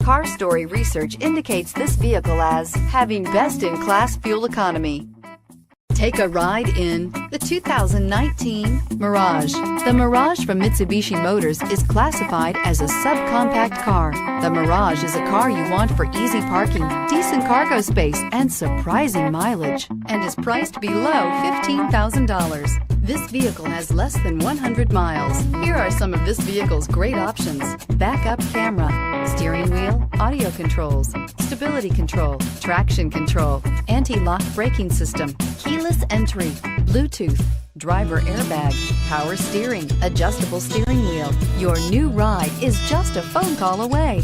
Car Story research indicates this vehicle as having best-in-class fuel economy. Take a ride in the 2019 Mirage. The Mirage from Mitsubishi Motors is classified as a subcompact car. The Mirage is a car you want for easy parking, decent cargo space, and surprising mileage, and is priced below $15,000. This vehicle has less than 100 miles. Here are some of this vehicle's great options: backup camera, steering wheel audio controls, stability control, traction control, anti-lock braking system, keyless entry, Bluetooth, driver airbag, power steering, adjustable steering wheel. Your new ride is just a phone call away.